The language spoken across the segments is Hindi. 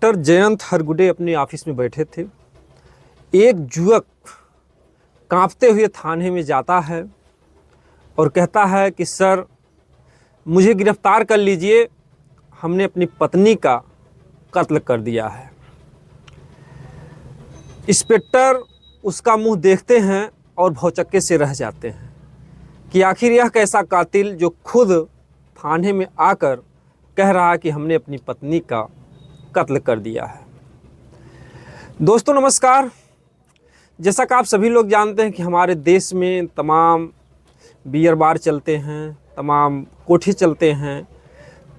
इंस्पेक्टर जयंत हरगुडे अपने ऑफिस में बैठे थे। एक युवक कांपते हुए थाने में जाता है और कहता है कि सर, मुझे गिरफ्तार कर लीजिए, हमने अपनी पत्नी का कत्ल कर दिया है। इंस्पेक्टर उसका मुंह देखते हैं और भौचक्के से रह जाते हैं कि आखिर यह कैसा कातिल जो खुद थाने में आकर कह रहा है कि हमने अपनी पत्नी का कत्ल कर दिया है। दोस्तों नमस्कार। जैसा कि आप सभी लोग जानते हैं कि हमारे देश में तमाम बियर बार चलते हैं, तमाम कोठी चलते हैं,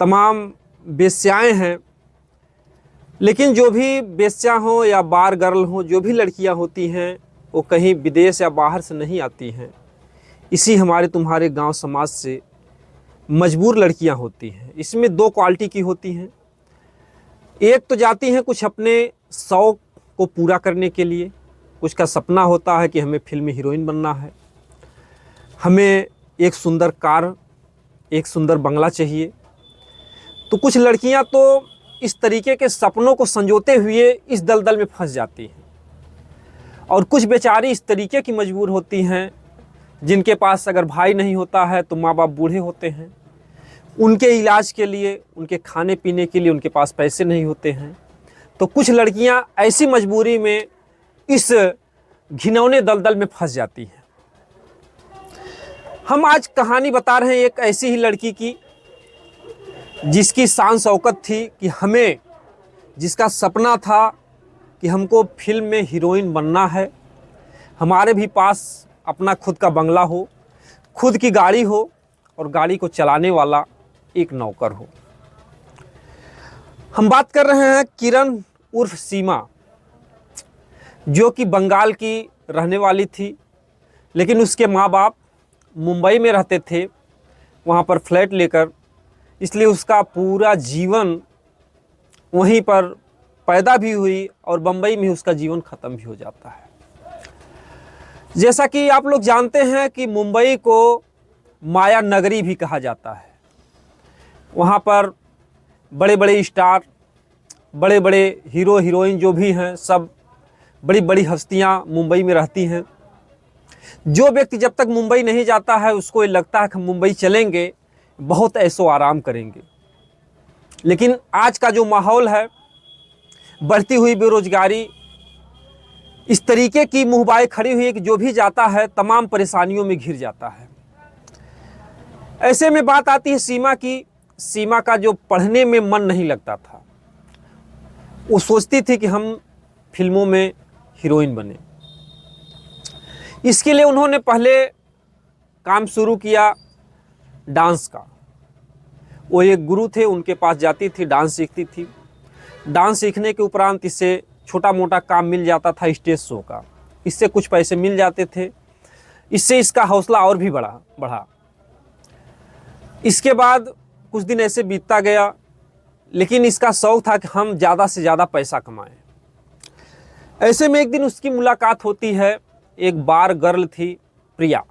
तमाम वेश्याएं हैं। लेकिन जो भी वेश्या हो या बार गर्ल हो, जो भी लड़कियां होती हैं वो कहीं विदेश या बाहर से नहीं आती हैं। इसी हमारे तुम्हारे गांव समाज से मजबूर लड़कियां होती हैं। इसमें दो क्वालिटी की होती हैं। एक तो जाती हैं कुछ अपने शौक़ को पूरा करने के लिए, कुछ का सपना होता है कि हमें फिल्मी हीरोइन बनना है, हमें एक सुंदर कार, एक सुंदर बंगला चाहिए। तो कुछ लड़कियां तो इस तरीके के सपनों को संजोते हुए इस दलदल में फंस जाती हैं और कुछ बेचारी इस तरीके की मजबूर होती हैं जिनके पास अगर भाई नहीं होता है तो माँ बाप बूढ़े होते हैं, उनके इलाज के लिए, उनके खाने पीने के लिए उनके पास पैसे नहीं होते हैं। तो कुछ लड़कियां ऐसी मजबूरी में इस घिनौने दलदल में फंस जाती हैं। हम आज कहानी बता रहे हैं एक ऐसी ही लड़की की जिसकी शान शौकत थी कि हमें, जिसका सपना था कि हमको फिल्म में हीरोइन बनना है, हमारे भी पास अपना खुद का बंगला हो, खुद की गाड़ी हो और गाड़ी को चलाने वाला एक नौकर हो। हम बात कर रहे हैं किरण उर्फ सीमा, जो कि बंगाल की रहने वाली थी, लेकिन उसके माँ बाप मुंबई में रहते थे, वहाँ पर फ्लैट लेकर, इसलिए उसका पूरा जीवन वहीं पर पैदा भी हुई और बम्बई में उसका जीवन ख़त्म भी हो जाता है। जैसा कि आप लोग जानते हैं कि मुंबई को माया नगरी भी कहा जाता है। वहाँ पर बड़े बड़े स्टार, बड़े बड़े हीरो हीरोइन जो भी हैं, सब बड़ी बड़ी हस्तियाँ मुंबई में रहती हैं। जो व्यक्ति जब तक मुंबई नहीं जाता है उसको ये लगता है कि हम मुंबई चलेंगे, बहुत ऐशो आराम करेंगे। लेकिन आज का जो माहौल है, बढ़ती हुई बेरोजगारी इस तरीके की मुहबाएं खड़ी हुई है कि जो भी जाता है तमाम परेशानियों में घिर जाता है। ऐसे में बात आती है सीमा की। सीमा का जो पढ़ने में मन नहीं लगता था, वो सोचती थी कि हम फिल्मों में हीरोइन बने। इसके लिए उन्होंने पहले काम शुरू किया डांस का। वो एक गुरु थे, उनके पास जाती थी, डांस सीखती थी। डांस सीखने के उपरांत इससे छोटा मोटा काम मिल जाता था स्टेज शो का, इससे कुछ पैसे मिल जाते थे। इससे इसका हौसला और भी बढ़ा। इसके बाद कुछ दिन ऐसे बीतता गया, लेकिन इसका शौक था कि हम ज़्यादा से ज़्यादा पैसा कमाएं। ऐसे में एक दिन उसकी मुलाकात होती है, एक बार गर्ल थी प्रिया,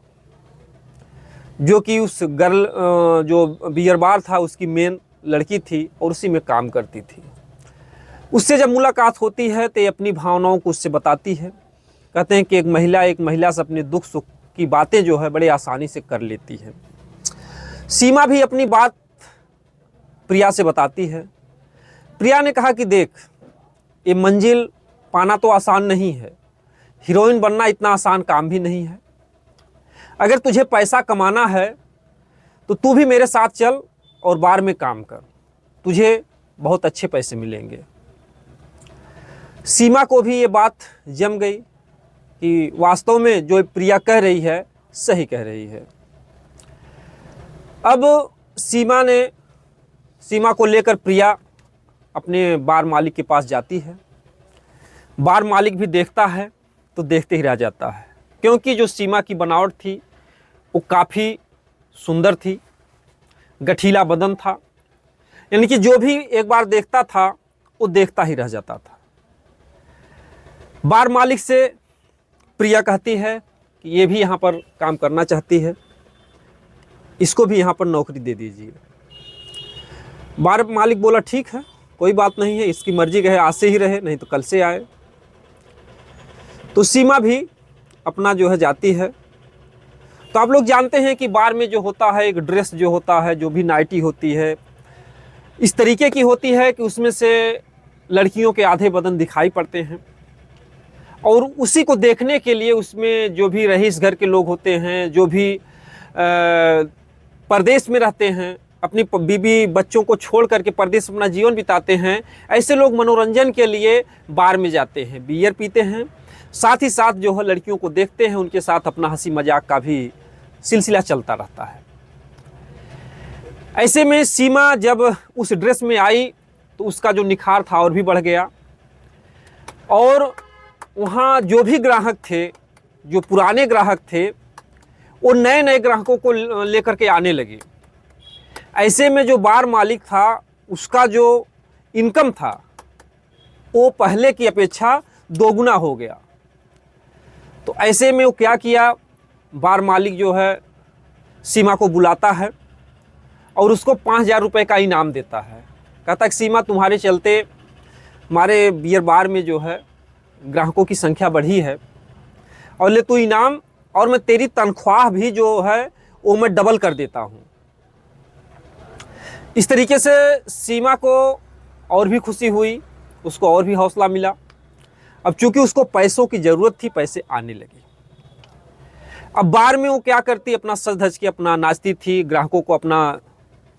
जो कि उस गर्ल जो बियर बार था उसकी मेन लड़की थी और उसी में काम करती थी। उससे जब मुलाकात होती है तो ये अपनी भावनाओं को उससे बताती है। कहते हैं कि एक महिला से अपने दुख सुख की बातें जो है बड़े आसानी से कर लेती है। सीमा भी अपनी बात प्रिया से बताती है। प्रिया ने कहा कि देख, ये मंजिल पाना तो आसान नहीं है, हीरोइन बनना इतना आसान काम भी नहीं है। अगर तुझे पैसा कमाना है तो तू भी मेरे साथ चल और बार में काम कर, तुझे बहुत अच्छे पैसे मिलेंगे। सीमा को भी ये बात जम गई कि वास्तव में जो प्रिया कह रही है सही कह रही है। अब सीमा को लेकर प्रिया अपने बार मालिक के पास जाती है। बार मालिक भी देखता है तो देखते ही रह जाता है, क्योंकि जो सीमा की बनावट थी वो काफ़ी सुंदर थी, गठीला बदन था, यानी कि जो भी एक बार देखता था वो देखता ही रह जाता था। बार मालिक से प्रिया कहती है कि ये भी यहाँ पर काम करना चाहती है, इसको भी यहाँ पर नौकरी दे दीजिए। बार मालिक बोला ठीक है, कोई बात नहीं है, इसकी मर्जी है, आज से ही रहे, नहीं तो कल से आए। तो सीमा भी अपना जो है जाती है। तो आप लोग जानते हैं कि बार में जो होता है, एक ड्रेस जो होता है, जो भी नाइटी होती है, इस तरीके की होती है कि उसमें से लड़कियों के आधे बदन दिखाई पड़ते हैं। और उसी को देखने के लिए उसमें जो भी रईस घर के लोग होते हैं, जो भी परदेश में रहते हैं, अपनी बीबी बच्चों को छोड़ करके परदेश अपना जीवन बिताते हैं, ऐसे लोग मनोरंजन के लिए बार में जाते हैं, बियर पीते हैं, साथ ही साथ जो है लड़कियों को देखते हैं, उनके साथ अपना हंसी मजाक का भी सिलसिला चलता रहता है। ऐसे में सीमा जब उस ड्रेस में आई तो उसका जो निखार था और भी बढ़ गया। और वहाँ जो भी ग्राहक थे, जो पुराने ग्राहक थे, वो नए नए ग्राहकों को लेकर के आने लगे। ऐसे में जो बार मालिक था, उसका जो इनकम था वो पहले की अपेक्षा दोगुना हो गया। तो ऐसे में वो क्या किया, बार मालिक जो है सीमा को बुलाता है और उसको 5,000 रुपये का इनाम देता है। कहता है कि सीमा, तुम्हारे चलते हमारे बियर बार में जो है ग्राहकों की संख्या बढ़ी है, और ले तू इनाम, और मैं तेरी तनख्वाह भी जो है वो मैं डबल कर देता हूँ। इस तरीके से सीमा को और भी खुशी हुई, उसको और भी हौसला मिला। अब चूंकि उसको पैसों की ज़रूरत थी, पैसे आने लगे। अब बार में वो क्या करती, अपना सज धज के अपना नाचती थी, ग्राहकों को अपना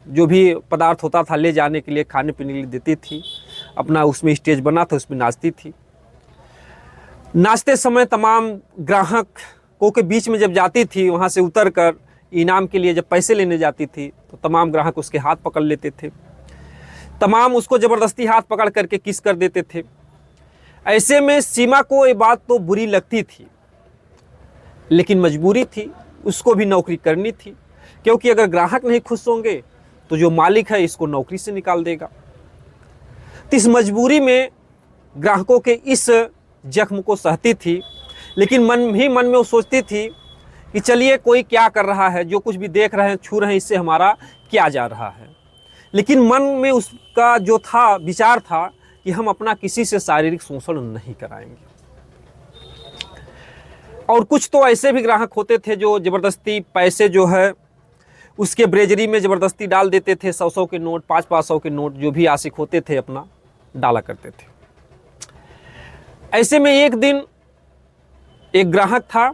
जो भी पदार्थ होता था ले जाने के लिए, खाने पीने के लिए देती थी, अपना उसमें स्टेज बना था, उसमें नाचती थी। नाचते समय तमाम ग्राहकों के बीच में जब जाती थी, वहाँ से उतर कर इनाम के लिए जब पैसे लेने जाती थी, तो तमाम ग्राहक उसके हाथ पकड़ लेते थे, तमाम उसको ज़बरदस्ती हाथ पकड़ करके किस कर देते थे। ऐसे में सीमा को ये बात तो बुरी लगती थी, लेकिन मजबूरी थी, उसको भी नौकरी करनी थी, क्योंकि अगर ग्राहक नहीं खुश होंगे तो जो मालिक है इसको नौकरी से निकाल देगा। तो इस मजबूरी में ग्राहकों के इस जख्म को सहती थी, लेकिन मन में वो सोचती थी कि चलिए कोई क्या कर रहा है, जो कुछ भी देख रहे हैं, छू रहे हैं, इससे हमारा क्या जा रहा है। लेकिन मन में उसका जो था, विचार था कि हम अपना किसी से शारीरिक शोषण नहीं कराएंगे। और कुछ तो ऐसे भी ग्राहक होते थे जो ज़बरदस्ती पैसे जो है उसके ब्रेजरी में ज़बरदस्ती डाल देते थे, 100-100 के नोट, 500-500 के नोट, जो भी आशिक होते थे अपना डाला करते थे। ऐसे में एक दिन एक ग्राहक था,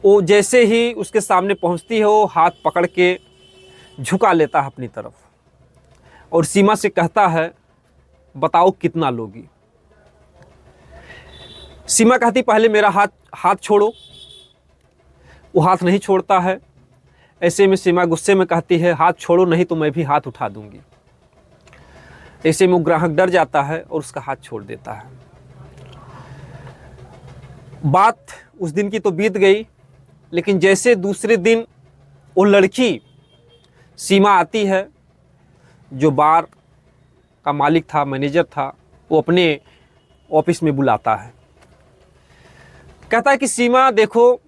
वो जैसे ही उसके सामने पहुंचती है, वो हाथ पकड़ के झुका लेता है अपनी तरफ और सीमा से कहता है, बताओ कितना लोगी। सीमा कहती, पहले मेरा हाथ छोड़ो। वो हाथ नहीं छोड़ता है। ऐसे में सीमा गुस्से में कहती है, हाथ छोड़ो, नहीं तो मैं भी हाथ उठा दूंगी। ऐसे में वो ग्राहक डर जाता है और उसका हाथ छोड़ देता है। बात उस दिन की तो बीत गई, लेकिन जैसे दूसरे दिन वो लड़की सीमा आती है, जो बार का मालिक था, मैनेजर था, वो अपने ऑफिस में बुलाता है। कहता है कि सीमा देखो,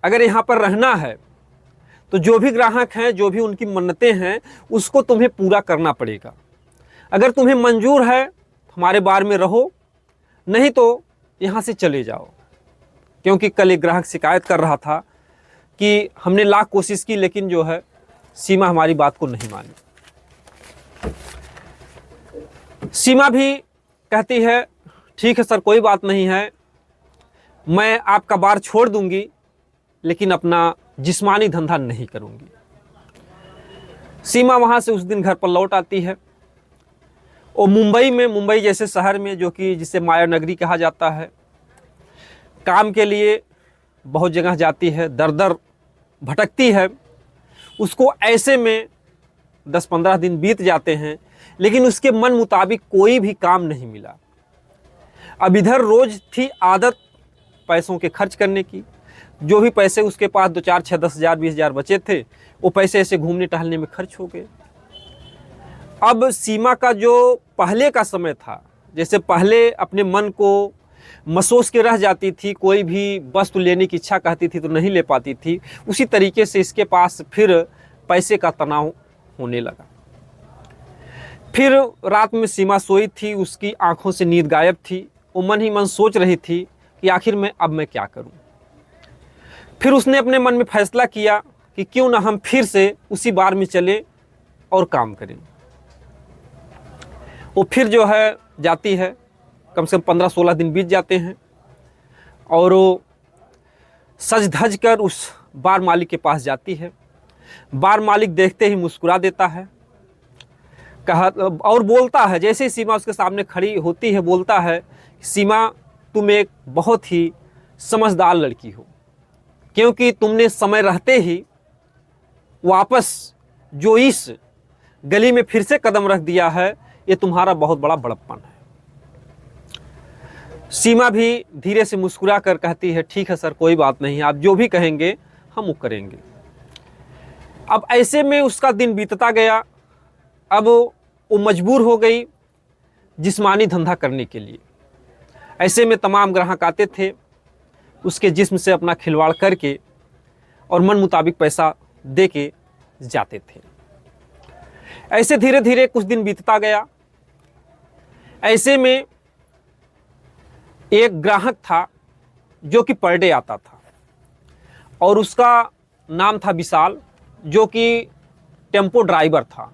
अगर यहाँ पर रहना है तो जो भी ग्राहक हैं, जो भी उनकी मन्नतें हैं, उसको तुम्हें पूरा करना पड़ेगा। अगर तुम्हें मंजूर है हमारे बार में रहो, नहीं तो यहाँ से चले जाओ। क्योंकि कल एक ग्राहक शिकायत कर रहा था कि हमने लाख कोशिश की, लेकिन जो है सीमा हमारी बात को नहीं मानी। सीमा भी कहती है, ठीक है सर, कोई बात नहीं है, मैं आपका बार छोड़ दूंगी, लेकिन अपना जिस्मानी धंधा नहीं करूंगी। सीमा वहाँ से उस दिन घर पर लौट आती है और मुंबई जैसे शहर में, जो कि जिसे माया नगरी कहा जाता है, काम के लिए बहुत जगह जाती है, दर दर भटकती है। उसको ऐसे में 10-15 दिन बीत जाते हैं, लेकिन उसके मन मुताबिक कोई भी काम नहीं मिला। अब इधर रोज थी आदत पैसों के खर्च करने की। जो भी पैसे उसके पास 2-4, 6, 10 हज़ार, 20 हज़ार बचे थे, वो पैसे ऐसे घूमने टहलने में खर्च हो गए। अब सीमा का जो पहले का समय था, जैसे पहले अपने मन को मसोस के रह जाती थी, कोई भी वस्तु लेने की इच्छा कहती थी तो नहीं ले पाती थी, उसी तरीके से इसके पास फिर पैसे का तनाव होने लगा। फिर रात में सीमा सोई थी, उसकी आंखों से नींद गायब थी। वो मन ही मन सोच रही थी कि आखिर मैं क्या करूं। फिर उसने अपने मन में फैसला किया कि क्यों ना हम फिर से उसी बार में चले और काम करें। वो फिर जो है जाती है, कम से कम 15-16 दिन बीत जाते हैं और वो सज धज कर उस बार मालिक के पास जाती है। बार मालिक देखते ही मुस्कुरा देता है, कहा और बोलता है, जैसे ही सीमा उसके सामने खड़ी होती है बोलता है, सीमा तुम एक बहुत ही समझदार लड़की हो, क्योंकि तुमने समय रहते ही वापस जो इस गली में फिर से कदम रख दिया है, ये तुम्हारा बहुत बड़ा बड़प्पन है। सीमा भी धीरे से मुस्कुरा कर कहती है, ठीक है सर, कोई बात नहीं, आप जो भी कहेंगे हम वो करेंगे। अब ऐसे में उसका दिन बीतता गया। अब वो मजबूर हो गई जिस्मानी धंधा करने के लिए। ऐसे में तमाम ग्राहक आते थे, उसके जिस्म से अपना खिलवाड़ करके और मन मुताबिक पैसा दे के जाते थे। ऐसे धीरे धीरे कुछ दिन बीतता गया। ऐसे में एक ग्राहक था जो कि पर डे आता था और उसका नाम था विशाल, जो कि टेम्पो ड्राइवर था।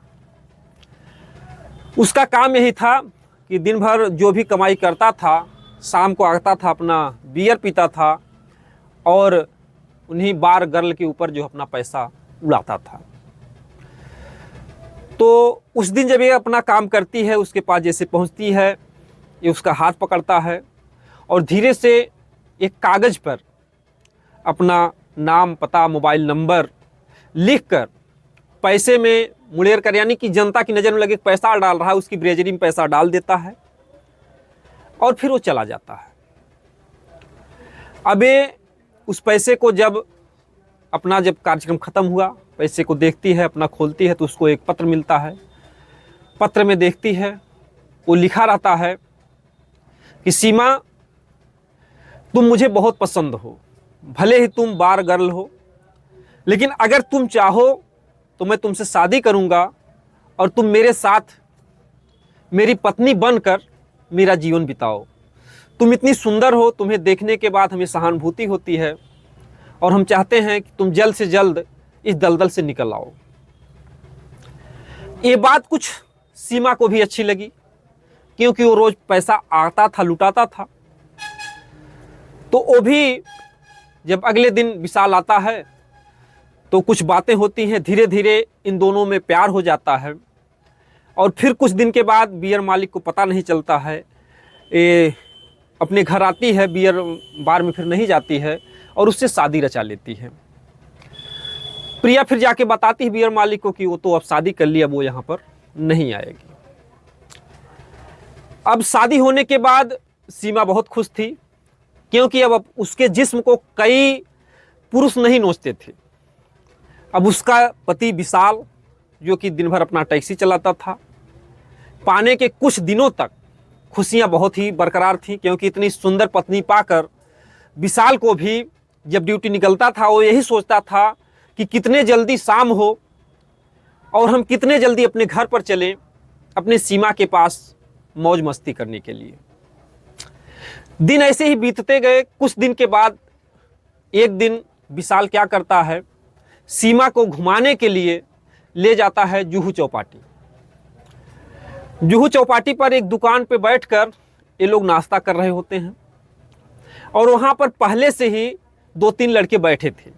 उसका काम यही था कि दिन भर जो भी कमाई करता था, शाम को आता था, अपना बियर पीता था और उन्हीं बार गर्ल के ऊपर जो अपना पैसा उड़ाता था। तो उस दिन जब ये अपना काम करती है, उसके पास जैसे पहुंचती है, ये उसका हाथ पकड़ता है और धीरे से एक कागज़ पर अपना नाम, पता, मोबाइल नंबर लिखकर पैसे में मुड़ेर कर, यानी कि जनता की नज़र में लगे पैसा डाल रहा है, उसकी ब्रेजरी में पैसा डाल देता है और फिर वो चला जाता है। अब ये उस पैसे को जब कार्यक्रम ख़त्म हुआ, पैसे को देखती है, अपना खोलती है तो उसको एक पत्र मिलता है। पत्र में देखती है, वो लिखा रहता है कि सीमा, तुम मुझे बहुत पसंद हो, भले ही तुम बार गर्ल हो, लेकिन अगर तुम चाहो तो मैं तुमसे शादी करूंगा और तुम मेरे साथ मेरी पत्नी बनकर मेरा जीवन बिताओ। तुम इतनी सुंदर हो, तुम्हें देखने के बाद हमें सहानुभूति होती है और हम चाहते हैं कि तुम जल्द से जल्द इस दलदल से निकल आओ। ये बात कुछ सीमा को भी अच्छी लगी, क्योंकि वो रोज पैसा आता था, लुटाता था। तो वो भी जब अगले दिन विशाल आता है तो कुछ बातें होती हैं, धीरे धीरे इन दोनों में प्यार हो जाता है। और फिर कुछ दिन के बाद बियर मालिक को पता नहीं चलता है, ये अपने घर आती है, बियर बार में फिर नहीं जाती है और उससे शादी रचा लेती है। प्रिया फिर जाके बताती है बियर मालिक को कि वो तो अब शादी कर ली, अब वो यहाँ पर नहीं आएगी। अब शादी होने के बाद सीमा बहुत खुश थी, क्योंकि अब उसके जिस्म को कई पुरुष नहीं नोचते थे। अब उसका पति विशाल, जो कि दिन भर अपना टैक्सी चलाता था, पाने के कुछ दिनों तक खुशियां बहुत ही बरकरार थीं, क्योंकि इतनी सुंदर पत्नी पाकर विशाल को भी जब ड्यूटी निकलता था वो यही सोचता था कि कितने जल्दी शाम हो और हम कितने जल्दी अपने घर पर चलें, अपने सीमा के पास मौज मस्ती करने के लिए। दिन ऐसे ही बीतते गए। कुछ दिन के बाद एक दिन विशाल क्या करता है, सीमा को घुमाने के लिए ले जाता है जुहू चौपाटी। जुहू चौपाटी पर एक दुकान पे बैठकर ये लोग नाश्ता कर रहे होते हैं और वहाँ पर पहले से ही 2-3 लड़के बैठे थे।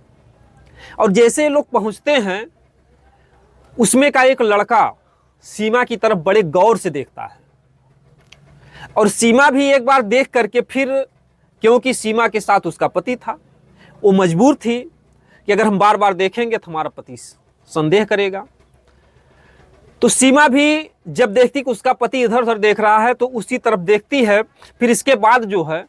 और जैसे ये लोग पहुँचते हैं, उसमें का एक लड़का सीमा की तरफ बड़े गौर से देखता है और सीमा भी एक बार देख करके फिर, क्योंकि सीमा के साथ उसका पति था, वो मजबूर थी कि अगर हम बार बार देखेंगे तो हमारा पति संदेह करेगा। तो सीमा भी जब देखती कि उसका पति इधर उधर देख रहा है तो उसी तरफ देखती है। फिर इसके बाद जो है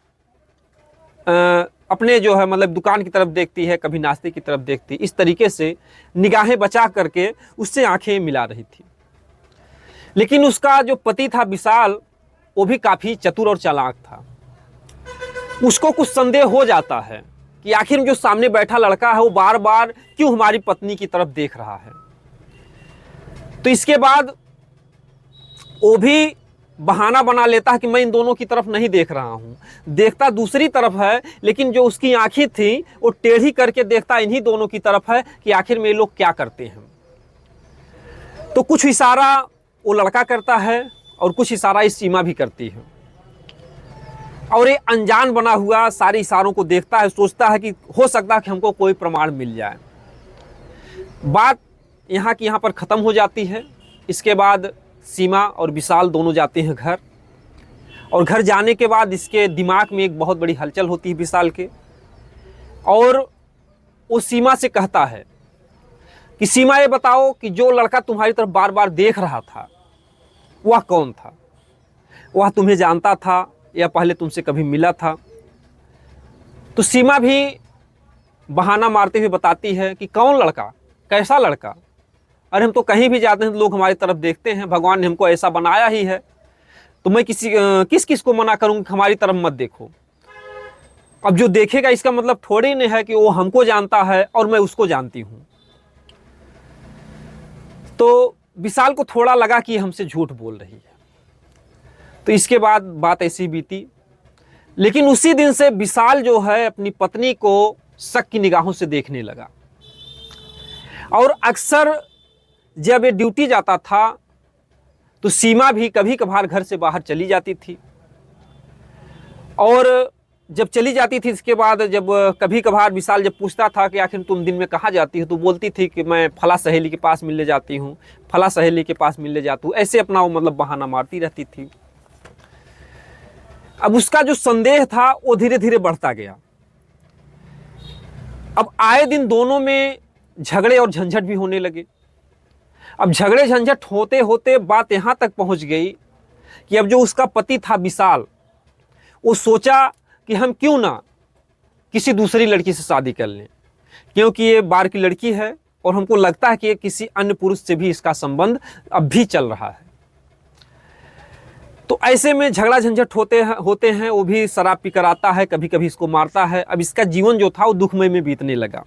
अपने जो है मतलब दुकान की तरफ देखती है, कभी नाश्ते की तरफ देखती, इस तरीके से निगाहें बचा करके उससे आंखें मिला रही थी। लेकिन उसका जो पति था विशाल, वो भी काफ़ी चतुर और चालाक था। उसको कुछ संदेह हो जाता है कि आखिर जो सामने बैठा लड़का है वो बार बार क्यों हमारी पत्नी की तरफ देख रहा है। तो इसके बाद वो भी बहाना बना लेता है कि मैं इन दोनों की तरफ नहीं देख रहा हूँ, देखता दूसरी तरफ है, लेकिन जो उसकी आंखें थी वो टेढ़ी करके देखता इन्हीं दोनों की तरफ है कि आखिर में ये लोग क्या करते हैं। तो कुछ इशारा वो लड़का करता है और कुछ इशारा इस सीमा भी करती है, और ये अनजान बना हुआ सारे इशारों को देखता है, सोचता है कि हो सकता है कि हमको कोई प्रमाण मिल जाए। बात यहाँ की यहाँ पर ख़त्म हो जाती है। इसके बाद सीमा और विशाल दोनों जाते हैं घर, और घर जाने के बाद इसके दिमाग में एक बहुत बड़ी हलचल होती है विशाल के, और वो सीमा से कहता है कि सीमा ये बताओ कि जो लड़का तुम्हारी तरफ बार बार देख रहा था वह कौन था? वह तुम्हें जानता था या पहले तुमसे कभी मिला था? तो सीमा भी बहाना मारते हुए बताती है कि कौन लड़का, कैसा लड़का? अरे हम तो कहीं भी जाते हैं तो लोग हमारी तरफ देखते हैं, भगवान ने हमको ऐसा बनाया ही है, तो मैं किस किस को मना करूँ कि हमारी तरफ मत देखो। अब जो देखेगा इसका मतलब थोड़ी नहीं है कि वो हमको जानता है और मैं उसको जानती हूँ। तो विशाल को थोड़ा लगा कि हमसे झूठ बोल रही है। तो इसके बाद बात ऐसी बीती, लेकिन उसी दिन से विशाल जो है अपनी पत्नी को शक की निगाहों से देखने लगा, और अक्सर जब ये ड्यूटी जाता था तो सीमा भी कभी कभार घर से बाहर चली जाती थी, और जब चली जाती थी इसके बाद जब कभी कभार विशाल जब पूछता था कि आखिर तुम दिन में कहाँ जाती हो, तो बोलती थी कि मैं फला सहेली के पास मिलने जाती हूँ, फला सहेली के पास मिलने जाती हूँ, ऐसे अपना वो मतलब बहाना मारती रहती थी। अब उसका जो संदेह था वो धीरे धीरे बढ़ता गया। अब आए दिन दोनों में झगड़े और झंझट भी होने लगे। अब झगड़े झंझट होते होते बात यहाँ तक पहुँच गई कि अब जो उसका पति था विशाल, वो सोचा कि हम क्यों ना किसी दूसरी लड़की से शादी कर लें, क्योंकि ये बाहर की लड़की है और हमको लगता है कि ये किसी अन्य पुरुष से भी इसका संबंध अब भी चल रहा है। तो ऐसे में झगड़ा झंझट होते हैं। वो भी शराब पीकर आता है, कभी कभी इसको मारता है। अब इसका जीवन जो था वो दुखमय में बीतने लगा।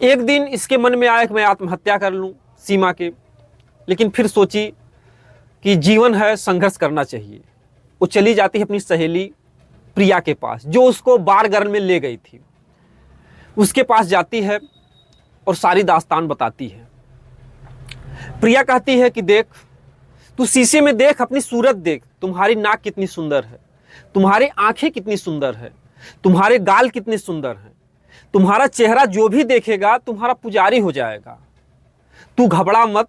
एक दिन इसके मन में आया कि मैं आत्महत्या कर लूं सीमा के, लेकिन फिर सोची कि जीवन है, संघर्ष करना चाहिए। वो चली जाती है अपनी सहेली प्रिया के पास, जो उसको बार गर्ल में ले गई थी। उसके पास जाती है और सारी दास्तान बताती है। प्रिया कहती है कि देख, तू शीशे में देख, अपनी सूरत देख, तुम्हारी नाक कितनी सुंदर है, तुम्हारी आंखें कितनी सुंदर है, तुम्हारे गाल कितने सुंदर हैं, तुम्हारा चेहरा जो भी देखेगा तुम्हारा पुजारी हो जाएगा। तू घबरा मत,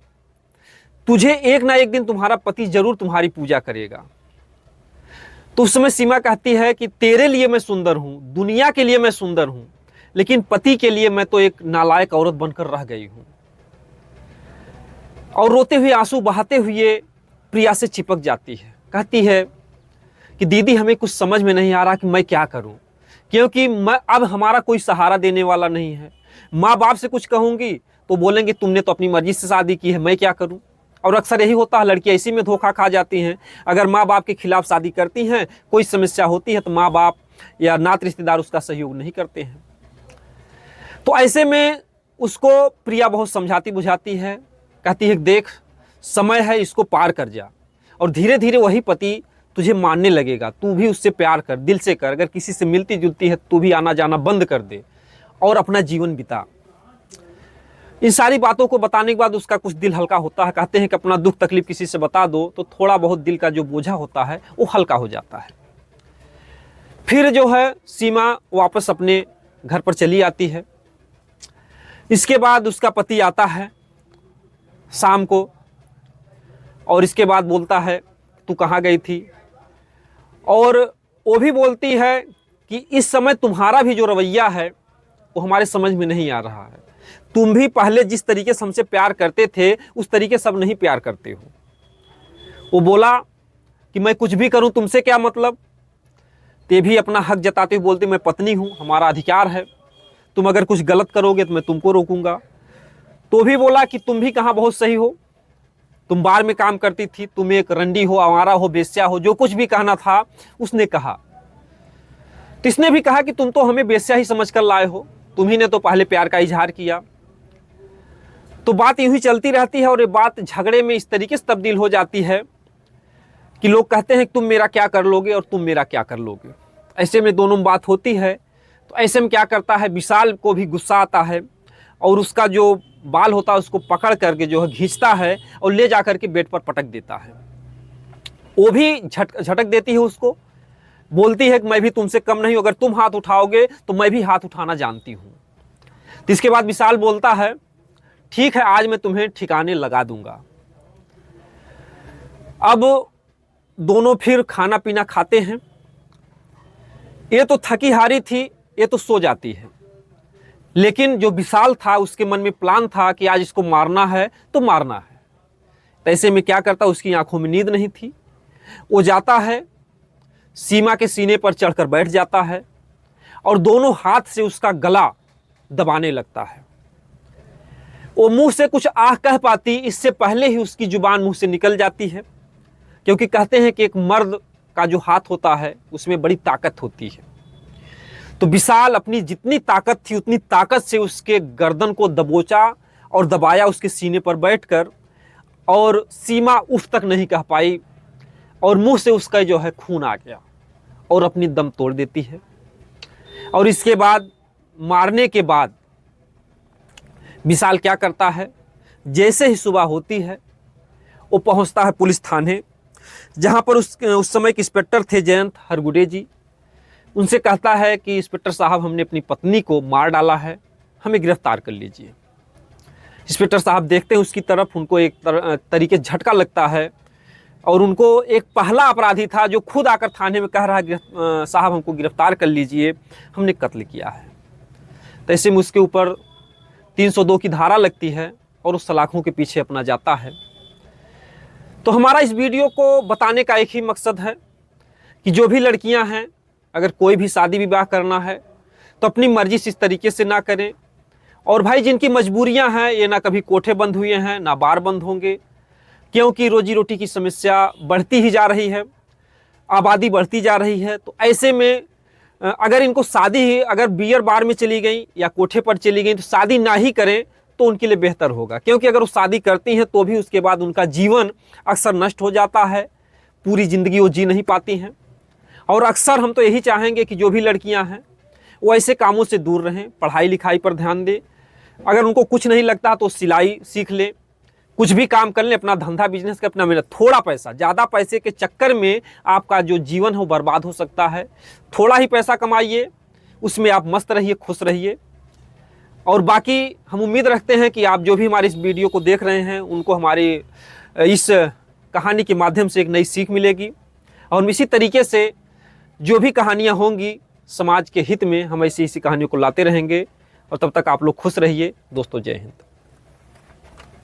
तुझे एक ना एक दिन तुम्हारा पति जरूर तुम्हारी पूजा करेगा। तो उस समय सीमा कहती है कि तेरे लिए मैं सुंदर हूं, दुनिया के लिए मैं सुंदर हूं, लेकिन पति के लिए मैं तो एक नालायक औरत बनकर रह गई हूं। और रोते हुए, आंसू बहाते हुए प्रिया से चिपक जाती है। कहती है कि दीदी, हमें कुछ समझ में नहीं आ रहा कि मैं क्या करूं, क्योंकि मैं अब हमारा कोई सहारा देने वाला नहीं है। माँ बाप से कुछ कहूंगी तो बोलेंगे तुमने तो अपनी मर्जी से शादी की है, मैं क्या करूं। और अक्सर यही होता है, लड़कियां इसी में धोखा खा जाती हैं। अगर माँ बाप के खिलाफ शादी करती हैं, कोई समस्या होती है तो माँ बाप या नात रिश्तेदार उसका सहयोग नहीं करते हैं। तो ऐसे में उसको प्रिया बहुत समझाती बुझाती है, कहती है देख, समय है, इसको पार कर जा, और धीरे धीरे वही पति तुझे मानने लगेगा। तू भी उससे प्यार कर, दिल से कर। अगर किसी से मिलती जुलती है तू भी आना जाना बंद कर दे और अपना जीवन बिता। इन सारी बातों को बताने के बाद उसका कुछ दिल हल्का होता है। कहते हैं कि अपना दुख तकलीफ किसी से बता दो तो थोड़ा बहुत दिल का जो बोझा होता है वो हल्का हो जाता है। फिर जो है सीमा वापस अपने घर पर चली आती है। इसके बाद उसका पति आता है शाम को, और इसके बाद बोलता है तू कहाँ गई थी, और वो भी बोलती है कि इस समय तुम्हारा भी जो रवैया है वो हमारे समझ में नहीं आ रहा है। तुम भी पहले जिस तरीके से हमसे प्यार करते थे उस तरीके से अब नहीं प्यार करते हो। वो बोला कि मैं कुछ भी करूं तुमसे क्या मतलब। ते भी अपना हक जताते हुए बोलते मैं पत्नी हूं, हमारा अधिकार है, तुम अगर कुछ गलत करोगे तो मैं तुमको रोकूंगा। तो भी बोला कि तुम भी कहाँ बहुत सही हो, तुम बार में काम करती थी, तुम एक रंडी हो, आवारा हो, बेश्या हो, जो कुछ भी कहना था उसने कहा। तो इसने भी कहा कि तुम तो हमें बेश्या ही समझ कर लाए हो, तुम ही ने तो पहले प्यार का इजहार किया। तो बात यूं ही चलती रहती है और ये बात झगड़े में इस तरीके से तब्दील हो जाती है कि लोग कहते हैं तुम मेरा क्या कर लोगे और तुम मेरा क्या कर लोगे। ऐसे में दोनों में बात होती है। तो ऐसे में क्या करता है, विशाल को भी गुस्सा आता है और उसका जो बाल होता है उसको पकड़ करके जो है खींचता है और ले जा करके बेड पर पटक देता है। वो भी झटक देती है उसको, बोलती है कि मैं भी तुमसे कम नहीं हूं, अगर तुम हाथ उठाओगे तो मैं भी हाथ उठाना जानती हूं। तो इसके बाद विशाल बोलता है ठीक है, आज मैं तुम्हें ठिकाने लगा दूंगा। अब दोनों फिर खाना पीना खाते हैं। ये तो थकी हारी थी, ये तो सो जाती है, लेकिन जो विशाल था उसके मन में प्लान था कि आज इसको मारना है तो मारना है। तो ऐसे में क्या करता, उसकी आंखों में नींद नहीं थी। वो जाता है, सीमा के सीने पर चढ़कर बैठ जाता है और दोनों हाथ से उसका गला दबाने लगता है। वो मुंह से कुछ आह कह पाती इससे पहले ही उसकी जुबान मुंह से निकल जाती है, क्योंकि कहते हैं कि एक मर्द का जो हाथ होता है उसमें बड़ी ताकत होती है। तो विशाल अपनी जितनी ताकत थी उतनी ताकत से उसके गर्दन को दबोचा और दबाया उसके सीने पर बैठकर, और सीमा उफ तक नहीं कह पाई और मुंह से उसका जो है खून आ गया और अपनी दम तोड़ देती है। और इसके बाद मारने के बाद विशाल क्या करता है, जैसे ही सुबह होती है वो पहुंचता है पुलिस थाने, जहां पर उस समय के इंस्पेक्टर थे जयंत हरगुडे जी। उनसे कहता है कि इंस्पेक्टर साहब, हमने अपनी पत्नी को मार डाला है, हमें गिरफ्तार कर लीजिए। इंस्पेक्टर साहब देखते हैं उसकी तरफ, उनको एक तरीके झटका लगता है और उनको एक पहला अपराधी था जो खुद आकर थाने में कह रहा है साहब हमको गिरफ्तार कर लीजिए, हमने कत्ल किया है। तो ऐसे में उसके ऊपर 302 की धारा लगती है और उस सलाखों के पीछे अपना जाता है। तो हमारा इस वीडियो को बताने का एक ही मकसद है कि जो भी लड़कियां हैं, अगर कोई भी शादी विवाह करना है तो अपनी मर्जी से इस तरीके से ना करें। और भाई जिनकी मजबूरियां हैं, ये ना कभी कोठे बंद हुए हैं ना बार बंद होंगे, क्योंकि रोजी रोटी की समस्या बढ़ती ही जा रही है, आबादी बढ़ती जा रही है। तो ऐसे में अगर इनको शादी ही अगर बियर बार में चली गई या कोठे पर चली गई तो शादी ना ही करें तो उनके लिए बेहतर होगा, क्योंकि अगर वो शादी करती हैं तो भी उसके बाद उनका जीवन अक्सर नष्ट हो जाता है, पूरी ज़िंदगी वो जी नहीं पाती हैं। और अक्सर हम तो यही चाहेंगे कि जो भी लड़कियां हैं वो ऐसे कामों से दूर रहें, पढ़ाई लिखाई पर ध्यान दें। अगर उनको कुछ नहीं लगता तो सिलाई सीख लें, कुछ भी काम कर लें, अपना धंधा बिजनेस का अपना मेहनत, थोड़ा पैसा, ज़्यादा पैसे के चक्कर में आपका जो जीवन है वो बर्बाद हो सकता है। थोड़ा ही पैसा कमाइए, उसमें आप मस्त रहिए, खुश रहिए। और बाकी हम उम्मीद रखते हैं कि आप जो भी हमारे इस वीडियो को देख रहे हैं उनको हमारी इस कहानी के माध्यम से एक नई सीख मिलेगी। और हम इसी तरीके से जो भी कहानियाँ होंगी समाज के हित में, हम ऐसी कहानियों को लाते रहेंगे। और तब तक आप लोग खुश रहिए दोस्तों। जय हिंद।